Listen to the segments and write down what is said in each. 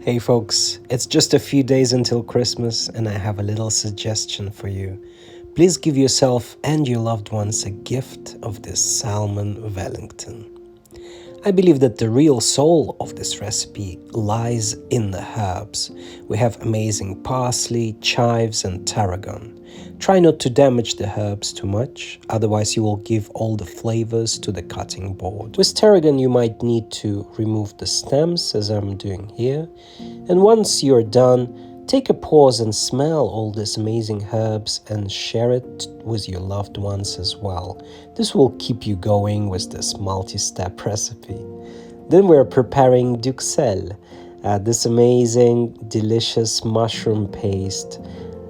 Hey folks, it's just a few days until Christmas and I have a little suggestion for you. Please give yourself and your loved ones a gift of this Salmon Wellington. I believe that the real soul of this recipe lies in the herbs. We have amazing parsley, chives and tarragon. Try not to damage the herbs too much, otherwise you will give all the flavors to the cutting board. With tarragon you might need to remove the stems, as I'm doing here. And once you're done, take a pause and smell all these amazing herbs and share it with your loved ones as well. This will keep you going with this multi-step recipe. Then we're preparing Duxelles, this amazing, delicious mushroom paste.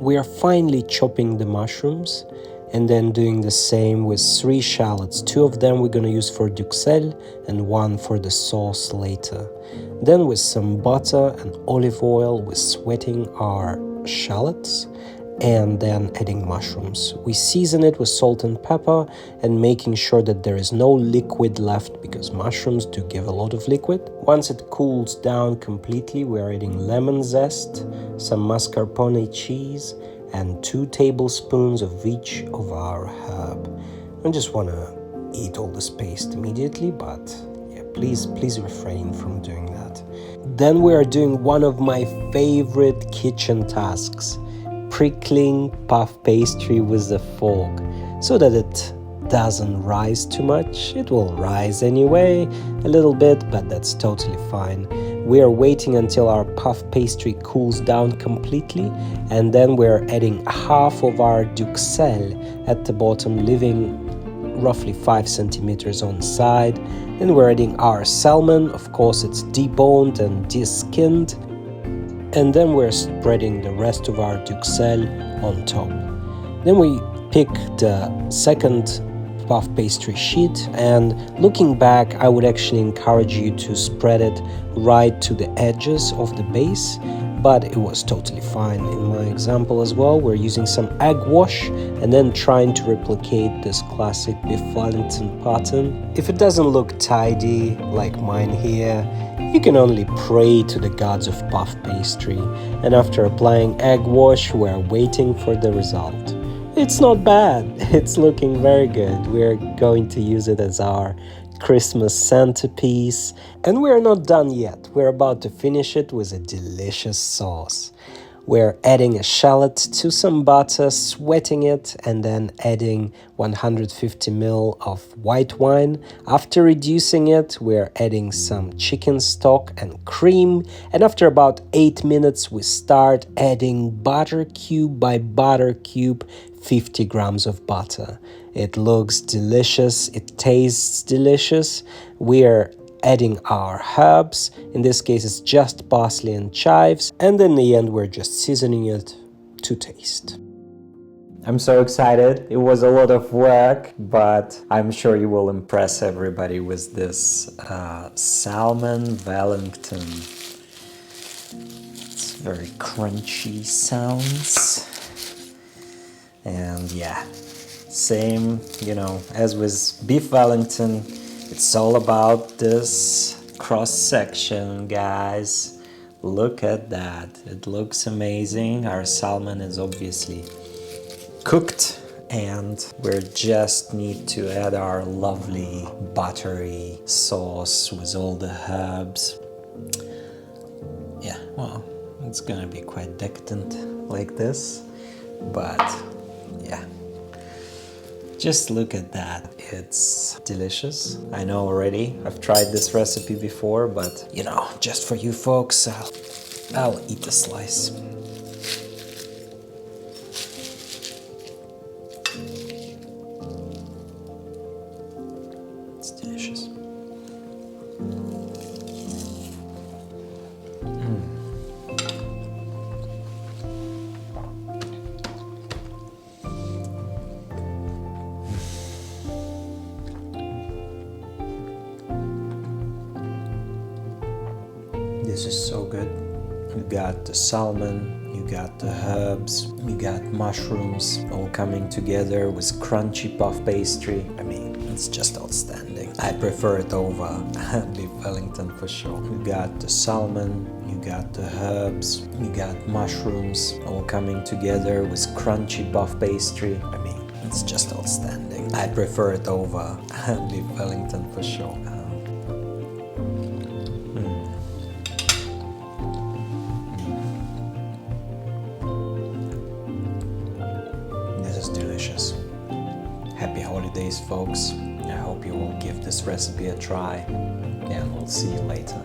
We are finely chopping the mushrooms and then doing the same with 3 shallots. 2 of them we're going to use for Duxelles and 1 for the sauce later. Then with some butter and olive oil, we're sweating our shallots and then adding mushrooms. We season it with salt and pepper and making sure that there is no liquid left because mushrooms do give a lot of liquid. Once it cools down completely, we're adding lemon zest, some mascarpone cheese and 2 tablespoons of each of our herb. I just want to eat all this paste immediately, but please refrain from doing that. Then we are doing one of my favorite kitchen tasks, prickling puff pastry with a fork so that it doesn't rise too much. It will rise anyway a little bit, but that's totally fine. We are waiting until our puff pastry cools down completely, and then we're adding half of our Duxelles at the bottom, leaving roughly 5 centimeters on side. Then we're adding our salmon. Of course, it's deboned and deskinned. And then we're spreading the rest of our Duxelles on top. Then we pick the second puff pastry sheet, and looking back, I would actually encourage you to spread it right to the edges of the base, but it was totally fine in my example as well. We're using some egg wash and then trying to replicate this classic beef Wellington pattern. If it doesn't look tidy like mine here, you can only pray to the gods of puff pastry, and after applying egg wash, we're waiting for the result. It's not bad, it's looking very good. We're going to use it as our Christmas centerpiece, and we're not done yet. We're about to finish it with a delicious sauce. We're adding a shallot to some butter, sweating it, and then adding 150 ml of white wine. After reducing it, we're adding some chicken stock and cream, and after about 8 minutes, we start adding butter cube by butter cube, 50 grams of butter. It looks delicious, it tastes delicious. We're adding our herbs. In this case, it's just parsley and chives. And in the end, we're just seasoning it to taste. I'm so excited. It was a lot of work, but I'm sure you will impress everybody with this Salmon Wellington. It's very crunchy sounds. And yeah, same, as with beef Wellington, it's all about this cross-section, guys. Look at that. It looks amazing. Our salmon is obviously cooked, and we just need to add our lovely buttery sauce with all the herbs. Yeah, well, it's gonna be quite decadent like this, but yeah. Just look at that. It's delicious. I know already. I've tried this recipe before, but just for you folks, I'll eat a slice. It's delicious. This is so good. You got the salmon, you got the herbs, you got mushrooms all coming together with crunchy puff pastry. I mean, it's just outstanding. I prefer it over beef Wellington for sure. You got the salmon, you got the herbs, you got mushrooms all coming together with crunchy puff pastry. I mean, it's just outstanding. I prefer it over beef Wellington for sure. This is delicious. Happy holidays, folks. I hope you will give this recipe a try, and we'll see you later.